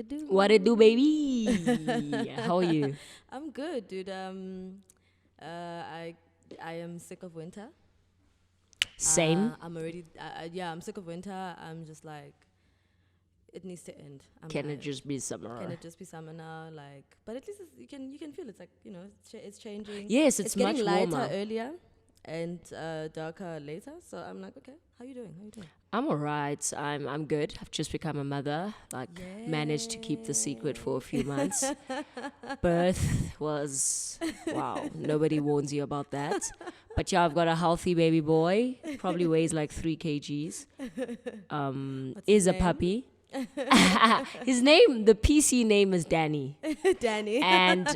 do? What it do, baby? How are you? I'm good, dude. I am sick of winter. Same. I'm already. I'm sick of winter. I'm just like, it needs to end. Can it just be summer? Can it just be summer now? Like, but at least you can feel it's like it's changing. Yes, it's getting much lighter warmer. earlier and darker later. So I'm like, okay, how you doing? I'm alright. I'm good. I've just become a mother. Like, managed to keep the secret for a few months. Birth was wow. Nobody warns you about that. But yeah, I've got a healthy baby boy. Probably weighs like 3 kgs. Is a puppy. His name, the PC name is Danny. Danny. And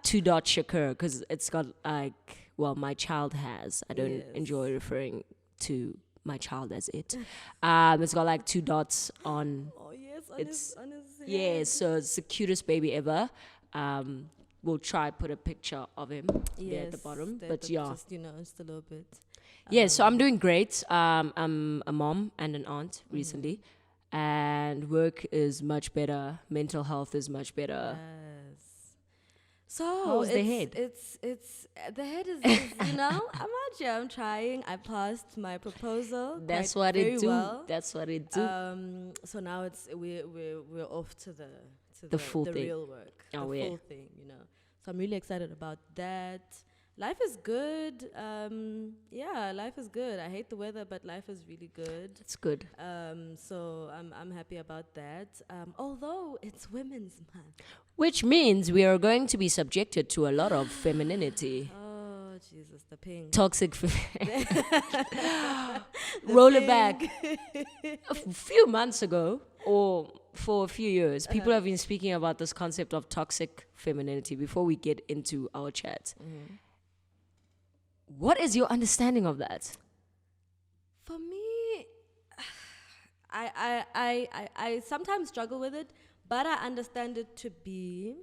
2 dot Shakur, because it's got like, well, my child has. I don't enjoy referring to my child as it. It's got like 2 dots on. Oh yes, on his head. Yeah, so it's the cutest baby ever. We'll try put a picture of him there at the bottom. But yeah. Just, just a little bit. Yeah, so I'm doing great. I'm a mom and an aunt recently. And work is much better. Mental health is much better. Yes. So how's the head? It's the head is I'm out here. I'm trying. I passed my proposal. That's what it do. Well. That's what it do. So now we're off to the full the thing. real work. Oh, the full thing. So I'm really excited about that. Life is good. Life is good. I hate the weather, but life is really good. It's good. So I'm happy about that. Although it's Women's Month. Which means we are going to be subjected to a lot of femininity. Oh, Jesus, the pink. Toxic. Roll it back. A few months ago, or for a few years, people have been speaking about this concept of toxic femininity before we get into our chat. Mm-hmm. What is your understanding of that? For me, I sometimes struggle with it, but I understand it to be,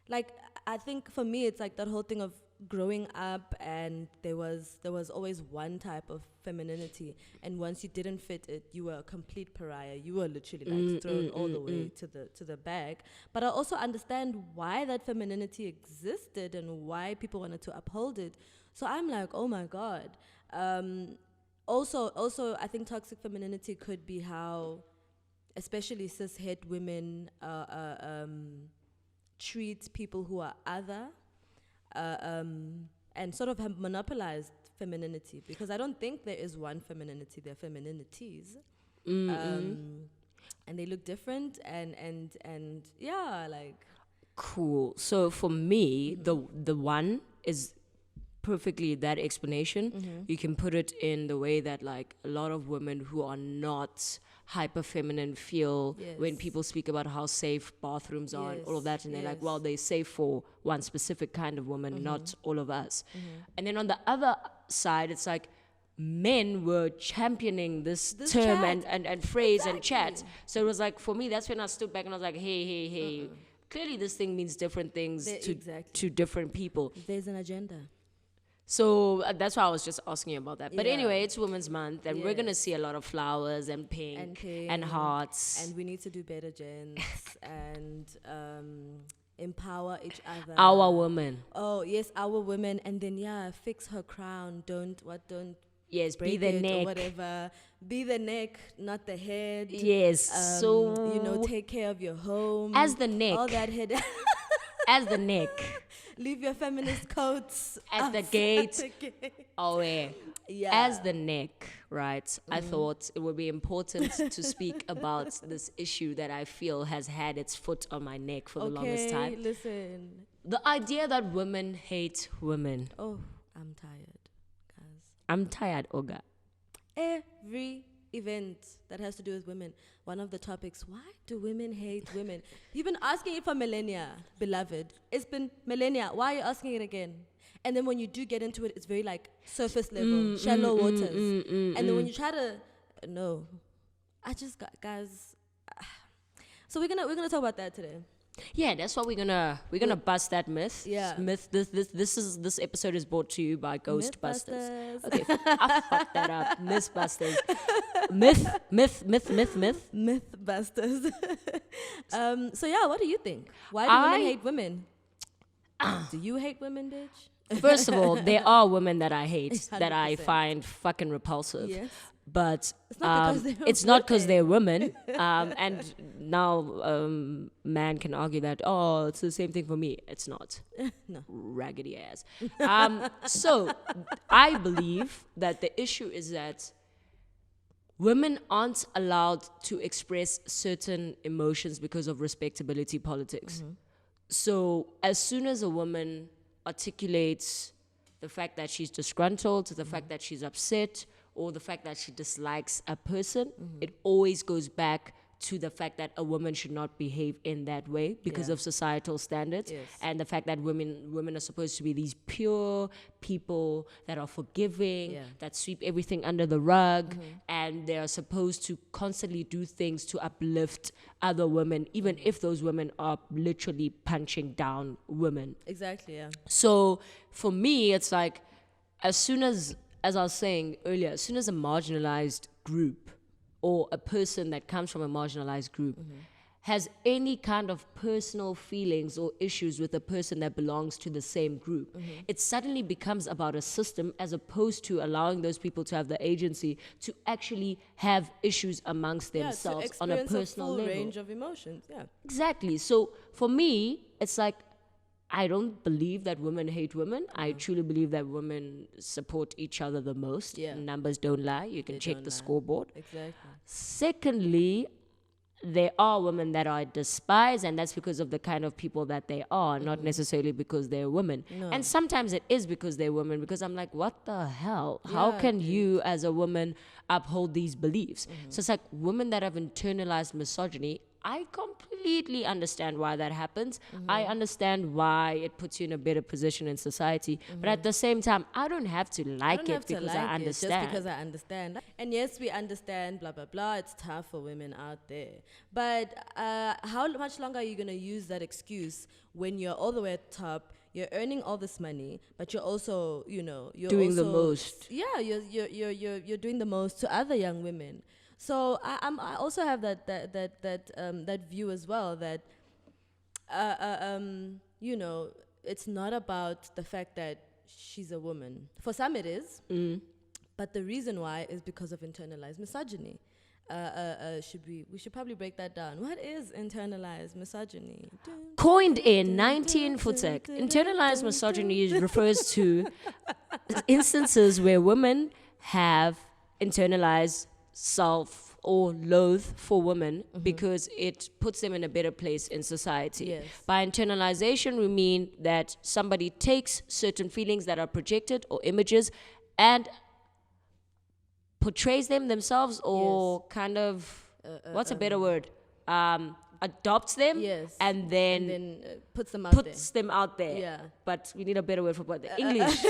like, I think for me it's like that whole thing of growing up, and there was always one type of femininity, and once you didn't fit it, you were a complete pariah. You were literally like thrown all the way to the back. But I also understand why that femininity existed and why people wanted to uphold it. So I'm like, oh my God. Also, I think toxic femininity could be how, especially cis-het women, treat people who are other, and sort of have monopolized femininity, because I don't think there is one femininity. There are femininities, and they look different, and yeah, like. Cool. So for me, the one is perfectly that explanation. You can put it in the way that like a lot of women who are not hyper feminine feel when people speak about how safe bathrooms are and all of that, and they're like, well, they're safe for one specific kind of woman, not all of us. And then on the other side, it's like men were championing this term and phrase and chat. So it was like, for me, that's when I stood back and I was like, hey, clearly this thing means different things to different people. There's an agenda. So that's why I was just asking you about that. But anyway, it's Women's Month, and we're going to see a lot of flowers and pink and hearts. And we need to do better, gents, and empower each other. Our women. Oh, yes, our women. And then, fix her crown. Don't Yes, break be the it neck. or whatever. Be the neck, not the head. Yes. Take care of your home. As the neck. All that head. As the neck. Leave your feminist coats at the gate. Oh, yeah. As the neck, right? I thought it would be important to speak about this issue that I feel has had its foot on my neck for the longest time. Okay, listen. The idea that women hate women. Oh, I'm tired, guys. I'm tired, Oga. Every event that has to do with women, one of the topics, why do women hate women? You've been asking it for millennia, beloved. It's been millennia. Why are you asking it again? And then when you do get into it, it's very like surface level, shallow waters. And then when you try to, no. I just got, guys. So we're gonna talk about that today. Yeah, that's what we're gonna bust that myth. Yeah. Myth. This episode is brought to you by Ghostbusters. Mythbusters. Okay, I fucked that up. Mythbusters. Myth. Mythbusters. So yeah, what do you think? Why do women hate women? Do you hate women, bitch? First of all, there are women that I hate, that I 100%. find fucking repulsive. Yes. But It's not because they're it's not because they're women. And now man can argue that, oh, it's the same thing for me. It's not. No. Raggedy ass. So I believe that the issue is that women aren't allowed to express certain emotions because of respectability politics. So as soon as a woman articulates the fact that she's disgruntled, the fact that she's upset, or the fact that she dislikes a person, it always goes back to the fact that a woman should not behave in that way because of societal standards. Yes. And the fact that women are supposed to be these pure people that are forgiving, that sweep everything under the rug, and they are supposed to constantly do things to uplift other women, even if those women are literally punching down women. Exactly, yeah. So for me, it's like, as I was saying earlier, as soon as a marginalized group or a person that comes from a marginalized group has any kind of personal feelings or issues with a person that belongs to the same group, it suddenly becomes about a system as opposed to allowing those people to have the agency to actually have issues amongst themselves on a personal full level. range of emotions, yeah. Exactly. So for me, it's like, I don't believe that women hate women. I truly believe that women support each other the most. Yeah. Numbers don't lie. You can check the scoreboard. Exactly. Secondly, there are women that I despise, and that's because of the kind of people that they are, not necessarily because they're women. No. And sometimes it is because they're women, because I'm like, what the hell? How can you as a woman uphold these beliefs? So it's like women that have internalized misogyny, I completely understand why that happens. I understand why it puts you in a better position in society. But at the same time, I don't have to like it because I understand. Just because I understand. And yes, we understand, blah, blah, blah. It's tough for women out there. But how much longer are you going to use that excuse when you're all the way at the top, you're earning all this money, but you're also, you're Doing also, the most. Yeah, you're doing the most to other young women. So I also have that view as well, that it's not about the fact that she's a woman. For some it is, but the reason why is because of internalized misogyny. We should probably break that down. What is internalized misogyny? Coined in 1940, internalized misogyny refers to instances where women have internalized self or loathe for women because it puts them in a better place in society. Yes. By internalization, we mean that somebody takes certain feelings that are projected or images and portrays them themselves, or kind of, what's a better word? Adopts them, and then puts them out there. Yeah. But we need a better word for what the English.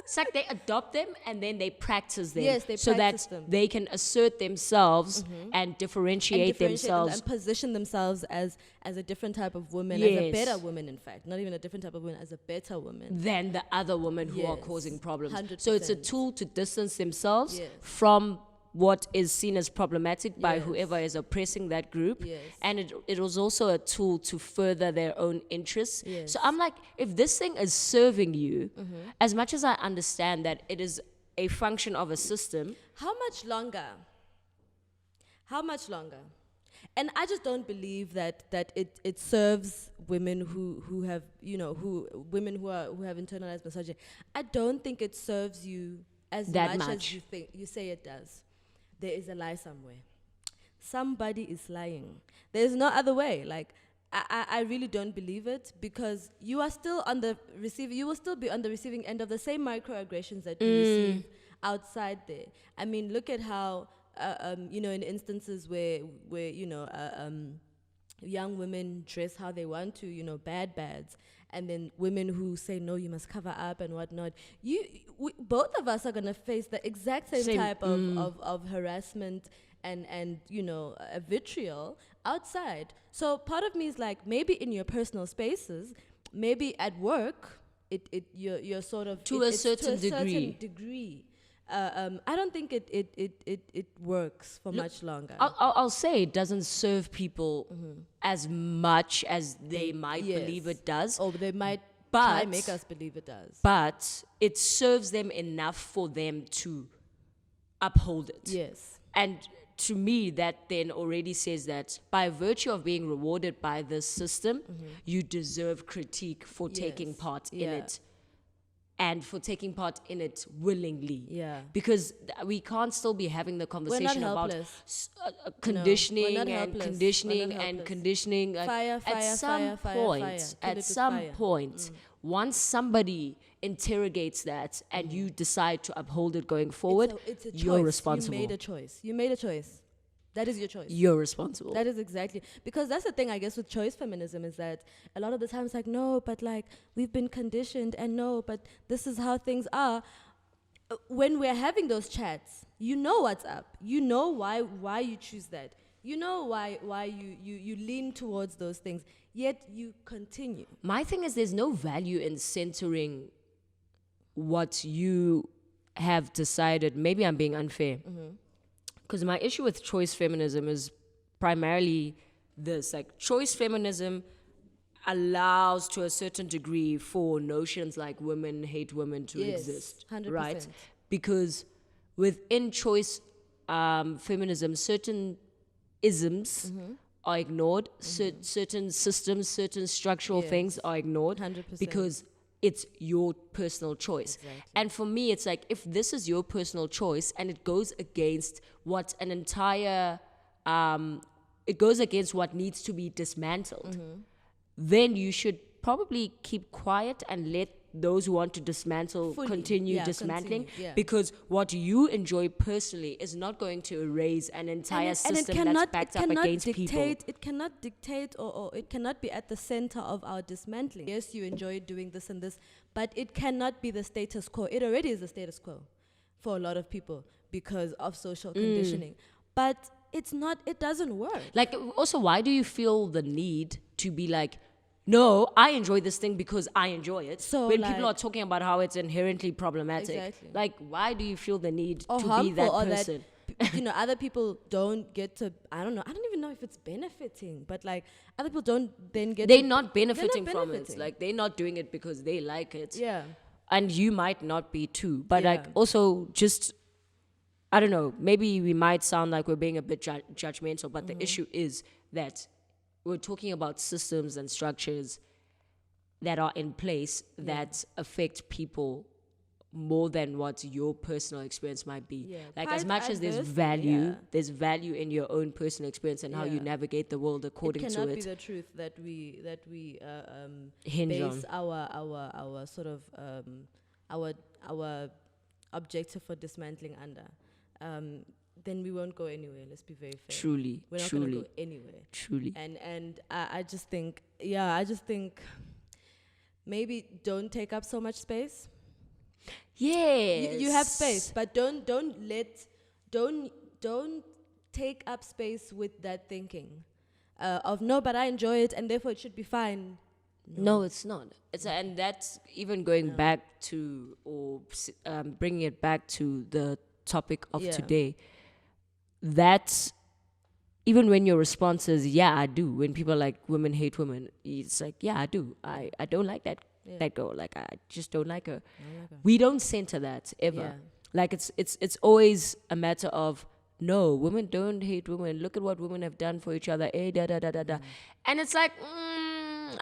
It's like they adopt them and then they practice them. Yes, they so practice that them. they can assert themselves and differentiate themselves. And position themselves as a different type of woman, as a better woman, in fact. Not even a different type of woman, as a better woman. Than the other women who are causing problems. 100%. So it's a tool to distance themselves from what is seen as problematic by whoever is oppressing that group. And it was also a tool to further their own interests. So I'm like, if this thing is serving you, as much as I understand that it is a function of a system. How much longer? And I just don't believe that it serves women who have women who have internalized misogyny. I don't think it serves you as much as you say it does. There is a lie somewhere. Somebody is lying. There's no other way. Like, I really don't believe it, because you are still you will still be on the receiving end of the same microaggressions that you receive outside there. I mean, look at how in instances where young women dress how they want to, bads, and then women who say, no, you must cover up and whatnot. Both of us are going to face the exact same type of harassment and vitriol outside. So part of me is like, maybe in your personal spaces, maybe at work, you're sort of to a certain degree. I don't think it works for much longer. I'll say it doesn't serve people as much as they might believe it does. Or they might try make us believe it does. But it serves them enough for them to uphold it. Yes. And to me, that then already says that by virtue of being rewarded by this system, you deserve critique for taking part in it. And for taking part in it willingly. Yeah. Because we can't still be having the conversation about conditioning and conditioning. Fire, At some point, once somebody interrogates that and you decide to uphold it going forward, it's a choice. You're responsible. You made a choice. That is your choice. You're responsible. That is exactly. Because that's the thing, I guess, with choice feminism is that a lot of the time it's like, no, but like, we've been conditioned, and no, but this is how things are. When we're having those chats, you know what's up. You know why you choose that. You know why you lean towards those things, yet you continue. My thing is, there's no value in centering what you have decided. Maybe I'm being unfair. Because my issue with choice feminism is primarily this. Like, choice feminism allows to a certain degree for notions like women hate women to exist. 100%. Right? Because within choice feminism, certain isms are ignored. Certain systems, certain structural things are ignored. 100%. Because it's your personal choice. Exactly. And for me, it's like, if this is your personal choice and it goes against what an entire, it goes against what needs to be dismantled, then you should probably keep quiet and let those who want to dismantle continue dismantling. Because what you enjoy personally is not going to erase an entire system that's backed up against people. It cannot dictate or it cannot be at the center of our dismantling. Yes, you enjoy doing this and this, but it cannot be the status quo. It already is the status quo for a lot of people because of social conditioning. But it's not, it doesn't work. Like, also, why do you feel the need to be like, no, I enjoy this thing because I enjoy it. So when like, people are talking about how it's inherently problematic, exactly. Like, why do you feel the need or to be that person? That, other people don't get to, I don't even know if it's benefiting, but like, other people don't then get They're not benefiting from it. Like, they're not doing it because they like it. Yeah. And you might not be too. But like, also just, I don't know, maybe we might sound like we're being a bit judgmental, but the issue is that we're talking about systems and structures that are in place that affect people more than what your personal experience might be. Yeah. Like, as much as there's value in your own personal experience and how you navigate the world according to it. It cannot be the truth that we hinge base on our sort of our objective for dismantling under. Then we won't go anywhere. Let's be very fair. Truly, we're not going to go anywhere. Truly. And I just think, maybe don't take up so much space. Yes. You have space, but don't take up space with that thinking of no, but I enjoy it and therefore it should be fine. No, it's not. And that's even going back to, or bringing it back to the topic of today. That's even when your response is, yeah, I do. When people are like, women hate women, it's like, yeah, I do. I don't like that girl. Like, I just don't like her. We don't center that ever. Yeah. Like, it's always a matter of, no, women don't hate women. Look at what women have done for each other. And it's like,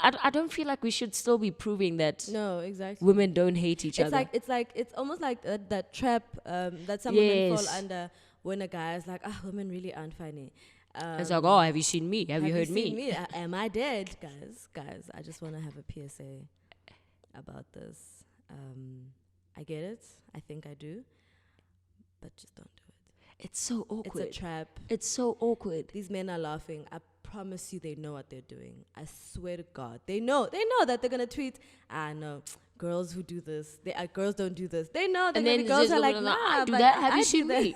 I don't feel like we should still be proving that. No, exactly. Women don't hate each other. It's almost like that trap that some women fall under when a guy is like, women really aren't funny. It's like, oh, have you seen me? Have you heard me? me? Am I dead? Guys, I just want to have a PSA about this. I get it. I think I do. But just don't do it. It's so awkward. It's a trap. It's so awkward. These men are laughing. I promise you they know what they're doing. I swear to God. They know that they're going to tweet, no, girls who do this, girls don't do this. They know that girls are like, nah, I do that. Have you seen me?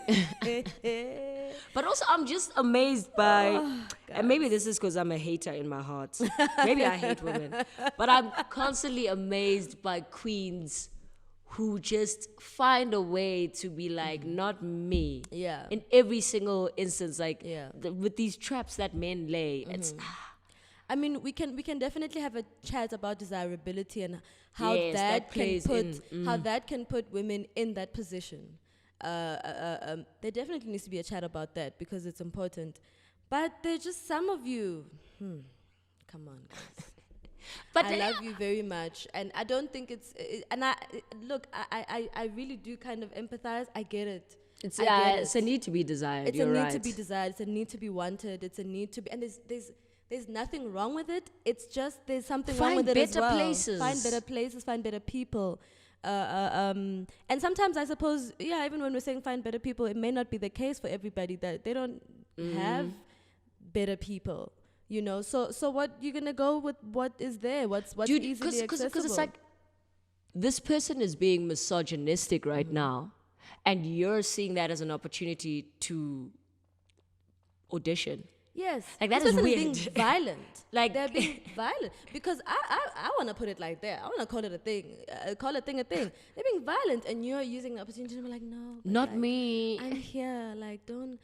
But also, I'm just amazed by, Oh, and maybe this is because I'm a hater in my heart. Maybe I hate women, but I'm constantly amazed by queens who just find a way to be like, not me. Yeah. In every single instance, like Yeah. with these traps that men lay, it's I mean, we can definitely have a chat about desirability and how Yes, that that can plays put in. how that can put women in that position. There definitely needs to be a chat about that because it's important. But there's just some of you. Come on, guys. But I love you very much, and I don't think look. I really do kind of empathize. I get it. it's I get it's a need to be desired. It's You're a need right. to be desired. It's a need to be wanted. It's a need to be, and there's nothing wrong with it. It's just there's something wrong Find with it as better well. places. Find better places. Find better people. And sometimes I suppose, yeah, even when we're saying find better people, it may not be the case for everybody that they don't have better people. You know, so what you're gonna go with? What is there? What's Dude, easily accessible? because it's like this person is being misogynistic right now, and you're seeing that as an opportunity to audition. Yes, Like, that this is person weird. being violent. Like- they're being violent because I want to put it like that. I want to call it a thing. Call a thing a thing. They're being violent, and you're using the opportunity to be like, no, but Not like, me. I'm here. Like, don't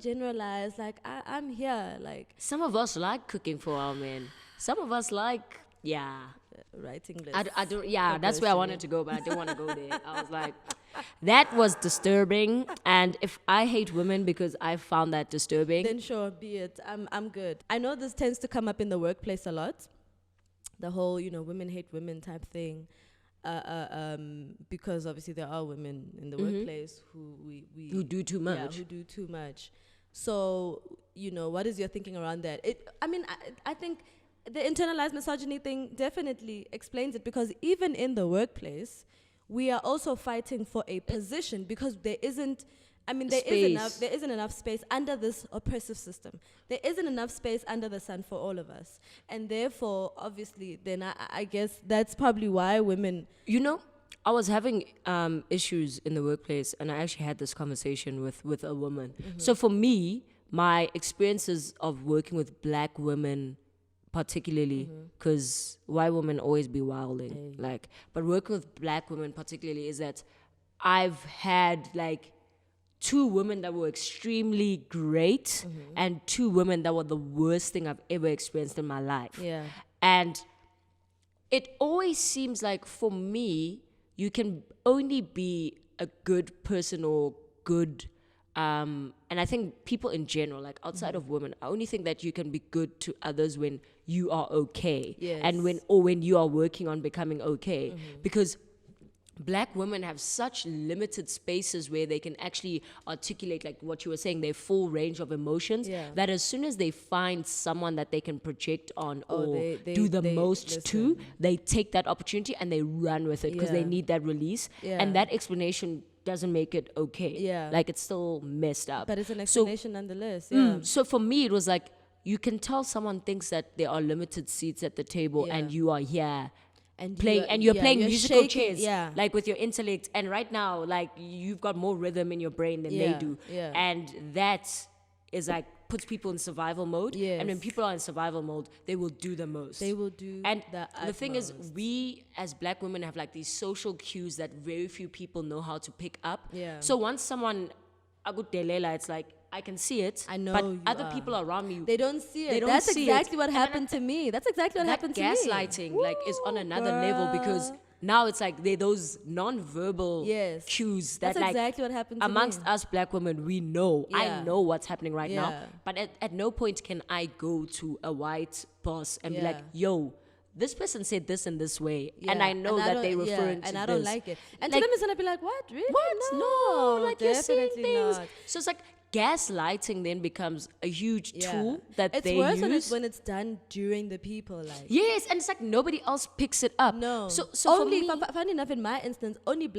generalize. Like, I'm here. Like, Some of us like cooking for our men. Some of us like, writing lists. I don't. Yeah, that's where I wanted to go, but I didn't want to go there. I was like, that was disturbing. And if I hate women because I found that disturbing, Then sure, be it. I'm good. I know this tends to come up in the workplace a lot. The whole, women hate women type thing. Because obviously there are women in the workplace who who do too yeah, much. who do too much. So, what is your thinking around that? I think the internalized misogyny thing definitely explains it, because even in the workplace, we are also fighting for a position because there isn't there isn't enough space under this oppressive system. There isn't enough space under the sun for all of us. And therefore, obviously, then I guess that's probably why women... I was having issues in the workplace, and I actually had this conversation with a woman. So for me, my experiences of working with black women, particularly, because white women always be wilding, but working with black women particularly, is that I've had like 2 women that were extremely great and 2 women that were the worst thing I've ever experienced in my life. Yeah. And it always seems like, for me, you can only be a good person or good, and I think people in general, like outside of women, I only think that you can be good to others when you are okay. Yes. And when you are working on becoming okay. Because black women have such limited spaces where they can actually articulate, like what you were saying, their full range of emotions, that as soon as they find someone that they can project on they do the most to, they take that opportunity and they run with it because they need that release. And that explanation doesn't make it okay. Yeah. Like, it's still messed up. But it's an explanation nonetheless. Yeah. So for me, it was like, you can tell someone thinks that there are limited seats at the table and you are here you're playing musical chairs, like with your intellect, and right now, like, you've got more rhythm in your brain than they do, and that is like puts people in survival mode. And when people are in survival mode, they will do the most. They will do and the thing is, we as black women have like these social cues that very few people know how to pick up. So once someone agudelela, it's like, I can see it. I know, but you other are. people around me, They don't see it. They don't That's see exactly it. what happened to me. That's exactly what happened to me. Gaslighting, like, is on another level, because now it's like they're those non-verbal cues that, that's like, exactly what happened to amongst me. us black women, we know. I know what's happening right now. Yeah. But at no point can I go to a white boss and be like, yo, this person said this in this way, and I know that they're referring to and this. I don't like it. And like, to them, it's gonna be like, what? Really? what? No, like, you're saying definitely things. not. So it's like, gaslighting then becomes a huge tool that it's they worse use when it's done during the people, like. Yes, and it's like nobody else picks it up. No. So only, for me, funny enough, in my instance, only other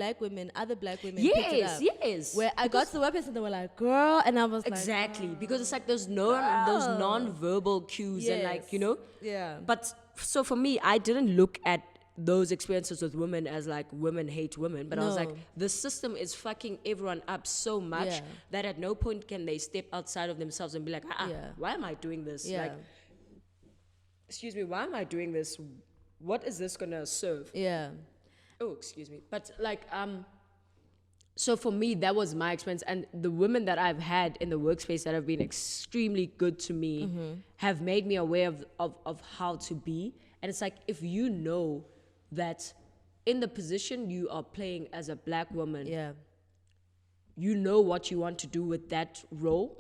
black women picked it up. Yes. Where I got to the workplace and they were like, girl, and I was Exactly, like, because it's like those non-verbal cues and, like, Yeah. But so for me, I didn't look at those experiences with women as like women hate women, but I was like, No. the system is fucking everyone up so much Yeah. that at no point can they step outside of themselves and be like, Yeah. why am I doing this? Yeah. Like, excuse me, why am I doing this? What is this gonna serve? Yeah. Oh, excuse me. But like, so for me, that was my experience. And the women that I've had in the workspace that have been extremely good to me have made me aware of how to be. And it's like, if you know that in the position you are playing as a black woman, Yeah. you know what you want to do with that role,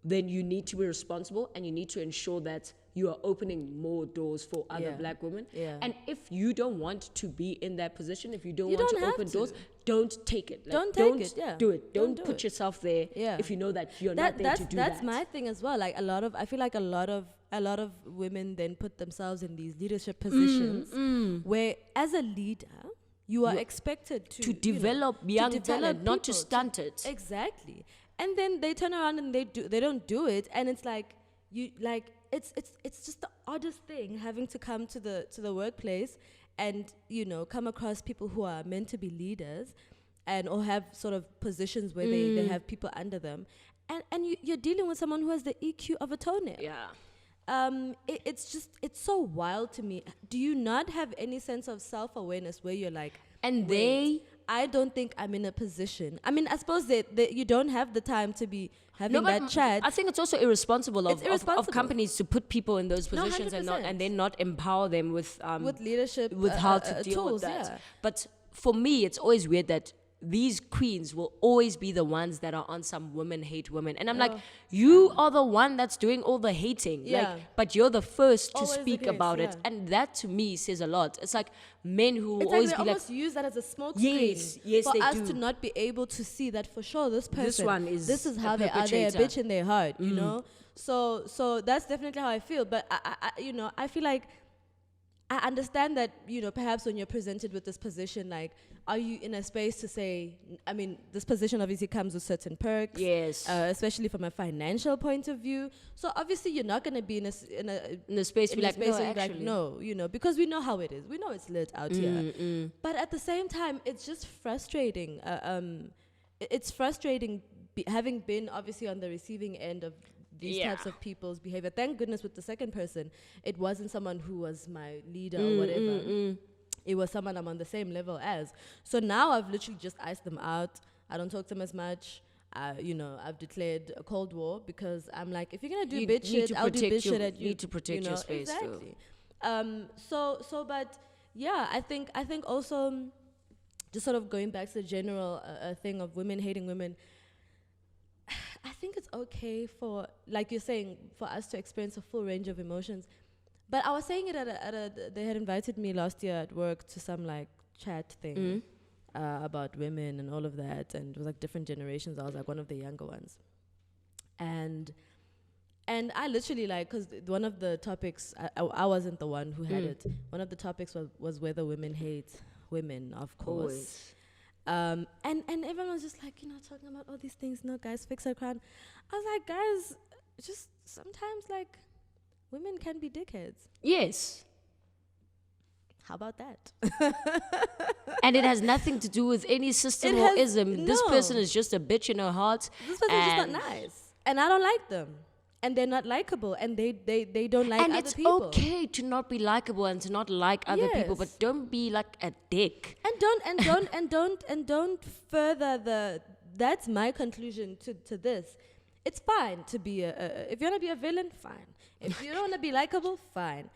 then you need to be responsible and you need to ensure that you are opening more doors for other Yeah. black women. Yeah. And if you don't want to be in that position, if you don't You want don't to have open to. doors, don't take it. Like, Don't take it, yeah. do it. Don't Don't do put it. yourself there Yeah. if you know that you're not there to do that's that. my thing as well. Like I feel like a lot of women then put themselves in these leadership positions where as a leader you are expected to develop young talent, not to people, stunt it. Exactly. And then they turn around and they don't do it, and it's like it's just the oddest thing having to come to the workplace and come across people who are meant to be leaders and or have sort of positions where they have people under them, and you're dealing with someone who has the EQ of a toenail. Yeah. It's so wild to me. Do you not have any sense of self-awareness where you're like, And wait, I don't think I'm in a position. I mean, I suppose that you don't have the time to be having that chat. I think it's also irresponsible of irresponsible. companies to put people in those No, positions and 100%. then not empower them with leadership, with how to deal tools, with that. yeah. But for me, it's always weird that these queens will always be the ones that are on some women hate women. And I'm like, you are the one that's doing all the hating. Yeah. Like, but you're the first to Always the speak case, about it. yeah. And that to me says a lot. It's like men who will It's like always they be like, almost use that as a smoke Yes, screen yes, for they us do. to not be able to see that for sure this person, one is this is a how they are. They're a perpetrator. bitch in their heart, you know. So that's definitely how I feel. But I feel like I understand that perhaps when you're presented with this position, like, are you in a space to say? I mean, this position obviously comes with certain perks, yes. especially from a financial point of view. So obviously, you're not going to be in a space in be a like, space no, where you're like, actually. no, because we know how it is. We know it's lit out here. But at the same time, it's just frustrating. It's frustrating having been obviously on the receiving end of these types of people's behavior. Thank goodness with the second person, it wasn't someone who was my leader or whatever. It was someone I'm on the same level as. So now I've literally just iced them out. I don't talk to them as much. I've declared a cold war because I'm like, if you're gonna do bitch shit, I'll do bitch shit at you. You need to protect your space exactly. But yeah, I think also just sort of going back to the general thing of women hating women. I think it's okay for, like you're saying, for us to experience a full range of emotions. But I was saying it they had invited me last year at work to some like chat thing about women and all of that, and it was like different generations. I was like one of the younger ones, and I literally like, because one of the topics, I wasn't the one who had it. One of the topics was whether women hate women, of course. Always. And everyone was just like, talking about all these things. No, guys, fix our crown. I was like, guys, just sometimes like women can be dickheads. Yes. How about that? And it has nothing to do with any system or ism. This no. person is just a bitch in her heart. This person's just not nice, and I don't like them, and they're not likable, and they don't like and other it's people. okay to not be likable and to not like other people, but Yes. don't be like a dick. And don't further that's my conclusion to this. It's fine to be if you want to be a villain, fine. If you don't want to be likable, fine.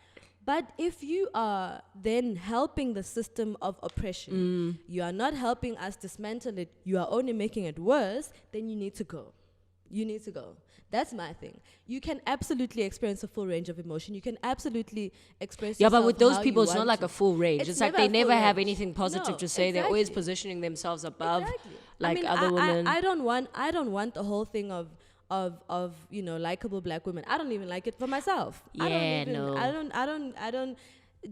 But if you are then helping the system of oppression, you are not helping us dismantle it, you are only making it worse, then you need to go. You need to go. That's my thing. You can absolutely experience a full range of emotion. You can absolutely express Yeah, but yourself with those how people, you it's not want like to. a full range. It's like never they a full never have range. anything positive No, to say. They're always exactly. positioning themselves above Exactly. like I mean, other women. I don't want the whole thing of likable black women. I don't even like it for myself. Yeah, I don't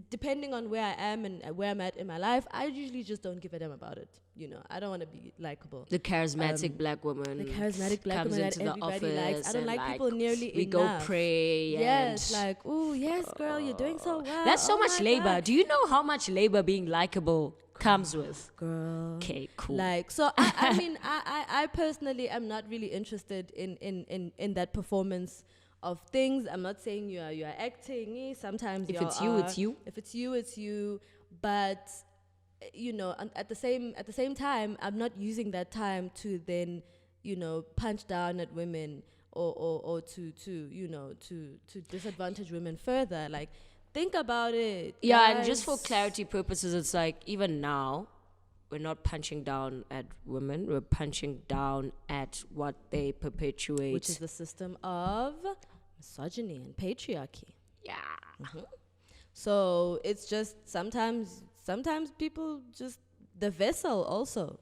depending on where I am and where I'm at in my life, I usually just don't give a damn about it. You know, I don't want to be likable. The charismatic black woman. The charismatic black comes woman into that the everybody office likes. I don't and, like people nearly we enough. go pray. Yes, and like, ooh, yes, girl, you're doing so well. that's so Oh much my labor. God. Do you know how much labor being likable comes with? Girl. Okay, cool. Like, so I mean, I personally am not really interested in that performance of things. I'm not saying you are acting. Sometimes If you it's you, are. it's you. If it's you, it's you. But you know, at the same time, I'm not using that time to then, you know, punch down at women or to you know to disadvantage women further. Like, think about it. Yeah, guys. and just for clarity purposes, it's like even now, we're not punching down at women. We're punching down at what they perpetuate. Which is the system of misogyny and patriarchy. Yeah. So it's just sometimes people just the vessel also.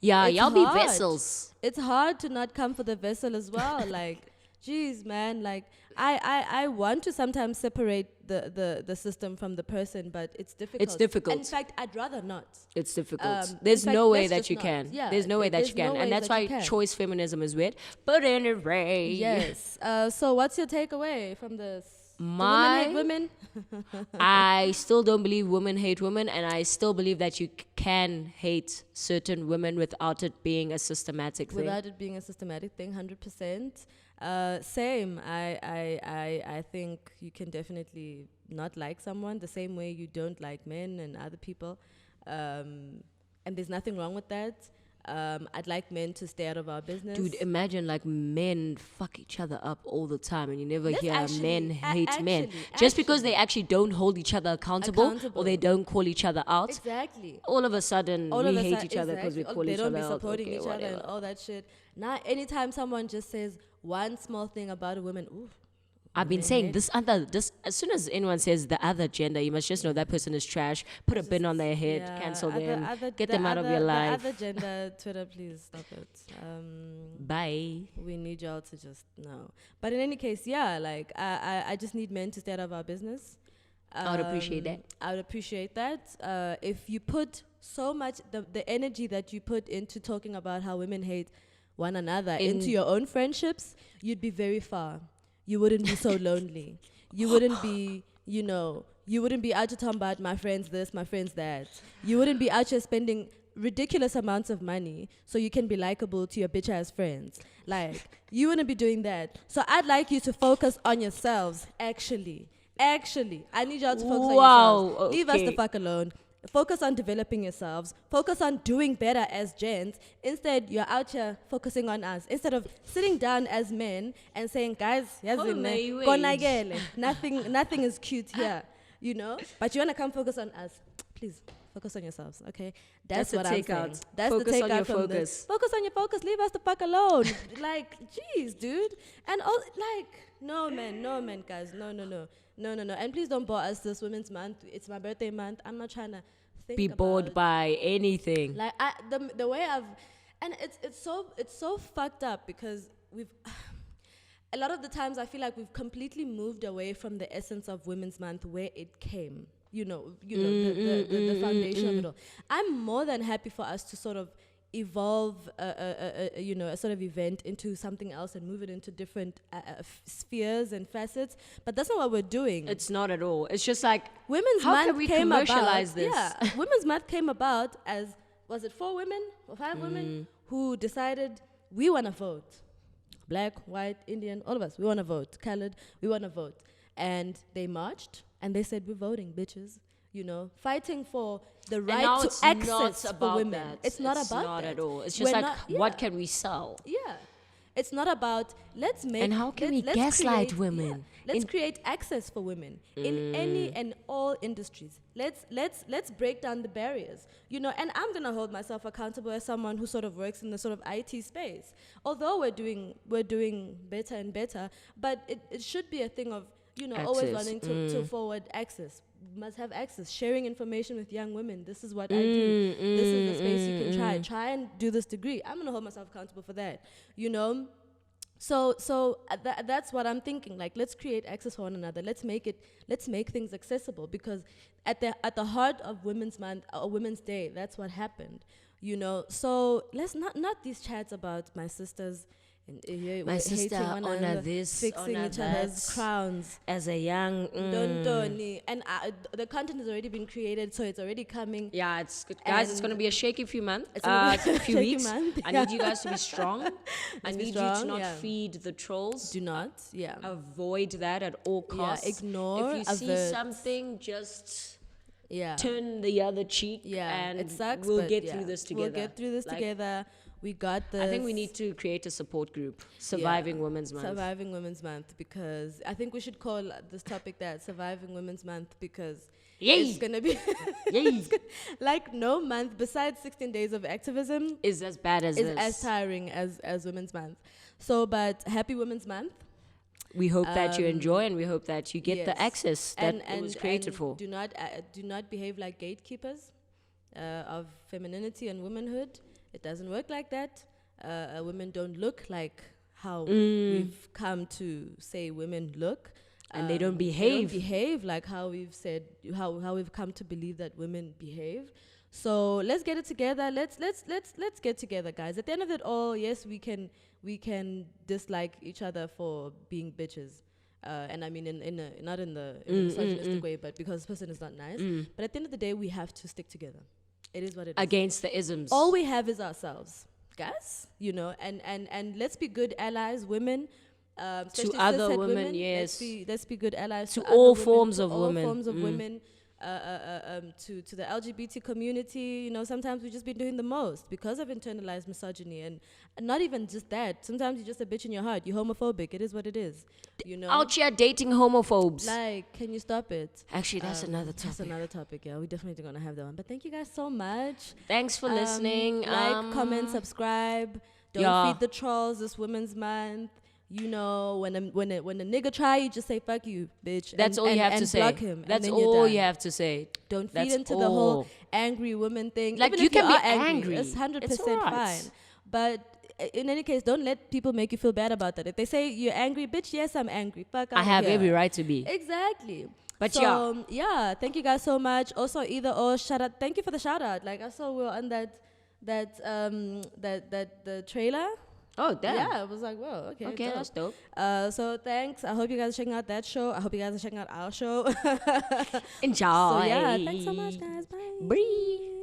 Yeah, It's y'all be hard. vessels. It's hard to not come for the vessel as well. Like, geez, man. Like, I want to sometimes separate the system from the person, but it's difficult. It's difficult. In fact, I'd rather not. It's difficult. In There's fact, no way let's that just you not. can. Yeah, There's no way that there's you can. no And way that's that why you can. choice feminism is weird. But anyway. Yes. So what's your takeaway from this? My- Do women hate women? I still don't believe women hate women, and I still believe that you can hate certain women without it being a systematic thing. Without it being a systematic thing, 100%. Same. I think you can definitely not like someone the same way you don't like men and other people. And there's nothing wrong with that. I'd like men to stay out of our business. Dude, imagine like men fuck each other up all the time, and you never Let's hear actually- men hate men. actually- Just because they actually don't hold each other accountable, or they don't call each other out. Exactly. All of a sudden, we hate each other because we Exactly. call They each don't other be out. supporting Okay, each other and whatever. all that shit. Now, anytime someone just says one small thing about a woman, ooh, I've been women saying hate. this as soon as anyone says the other gender, you must just know that person is trash. Put a bin on their head, Yeah, cancel other- them, other- get the them out of other- your life. The other gender, Twitter, please stop it. Bye. We need y'all to just know. But in any case, yeah, like I just need men to stay out of our business. I would appreciate that. I would appreciate that. If you put so much the energy that you put into talking about how women hate one another into your own friendships, you'd be very far. You wouldn't be so lonely. You wouldn't be, you know, you wouldn't be out here talking about my friends this, my friends that. You wouldn't be out here spending ridiculous amounts of money so you can be likable to your bitch ass friends. Like, you wouldn't be doing that. So I'd like you to focus on yourselves, actually. I need y'all to focus on yourselves. Leave us the okay. fuck alone. Focus on developing yourselves. Focus on doing better as gents. Instead, you're out here focusing on us. Instead of sitting down as men and saying, guys, nothing is cute here, you know? But you want to come focus on us. Please, focus on yourselves, okay? That's the what I'm saying. takeout. That's Focus the on takeout your from focus. this. Focus on your focus. Leave us the fuck alone. Like, jeez, dude. And all, like, no, man, guys. No. And please don't bore us this Women's Month. It's my birthday month. I'm not trying to think Be bored about, by anything. like, the way I've, and it's so fucked up because we've, a lot of the times I feel like we've completely moved away from the essence of Women's Month where it came. You know, the foundation of it all. I'm more than happy for us to sort of evolve, a sort of event into something else and move it into different spheres and facets. But that's not what we're doing. It's not at all. It's just like, Women's how Month can we came commercialize about, this? Yeah, Women's Month came about as, was it 4 women or 5 women who decided we want to vote. Black, white, Indian, all of us, we want to vote. Colored, we want to vote. And they marched and they said, we're voting, bitches. You know, fighting for the right now to it's access not for about women. that. It's not about not that. at all. It's just We're like, not- what yeah. can we sell? Yeah. It's not about let's make And how can we let's gaslight create- women? yeah, let's create access for women in any and all industries. Let's break down the barriers. You know, and I'm gonna hold myself accountable as someone who sort of works in the sort of IT space. Although we're doing better and better, but it should be a thing of, you know, always Access. wanting to forward access. Must have access, sharing information with young women. This is what I do. This is the space you can try and do this degree. I'm gonna hold myself accountable for that, you know. That's what I'm thinking. Like, let's create access for one another. Let's make things accessible, because at the heart of Women's Month or Women's Day, that's what happened. So let's not these chats about my sisters and my sister honor this, fixing honor each other's crowns as a young. And the content has already been created, so it's already coming. Yeah, it's good. Guys, it's going to be a shaky few months. It's gonna be a few weeks. month, I need you guys to be strong. I need you to not yeah. feed the trolls. Do not, yeah. Avoid that at all costs. Ignore, if you see avert. something, just yeah. turn the other cheek. Yeah, and it sucks, we'll but get yeah. through this together. We'll get through this together. We got this. I think we need to create a support group, Surviving Women's Month. Surviving Women's Month, because I think we should call this topic that, Surviving Women's Month, because it's going to be like no month besides 16 days of activism is as bad as is as tiring as Women's Month. So, but happy Women's Month. We hope that you enjoy, and we hope that you get the access that it was created for. Do not behave like gatekeepers of femininity and womanhood. It doesn't work like that. Women don't look like how we've come to say women look. And they don't behave. They don't behave like how we've said, how we've come to believe that women behave. So let's get it together. Let's get together, guys. At the end of it all, yes, we can dislike each other for being bitches. And I mean, not in the misogynistic way, but because this person is not nice. But at the end of the day, we have to stick together. It is what it is. Against the isms. All we have is ourselves, guys. And let's be good allies, women. To other women, yes. Let's be good allies to to all other forms women, of all women. forms of women. To the LGBT community, sometimes we just been doing the most because of internalized misogyny, and not even just that. Sometimes you're just a bitch in your heart. You're homophobic. It is what it is. Out here dating homophobes. Like, can you stop it? Actually, that's another topic. That's another topic. Yeah, we're definitely gonna have that one. But thank you guys so much. Thanks for listening. Like, comment, subscribe. Don't feed the trolls this Women's Month. When a nigga try, you just say fuck you, bitch. That's all you have to say. Block him. That's all you have to say. Don't feed into the whole angry woman thing. Like, even you if can you be are angry. It's 100% It's all right. fine. But in any case, don't let people make you feel bad about that. If they say you're angry, bitch, yes, I'm angry. Fuck, I have every right to be. Exactly. But yeah, thank you guys so much. Also, either or shout out. Thank you for the shout out. Like, I saw we were on the trailer. Oh, damn. Yeah, I was like, whoa, okay. Okay, dope. that's dope. So thanks. I hope you guys are checking out that show. I hope you guys are checking out our show. Enjoy. So yeah, thanks so much, guys. Bye. Bye.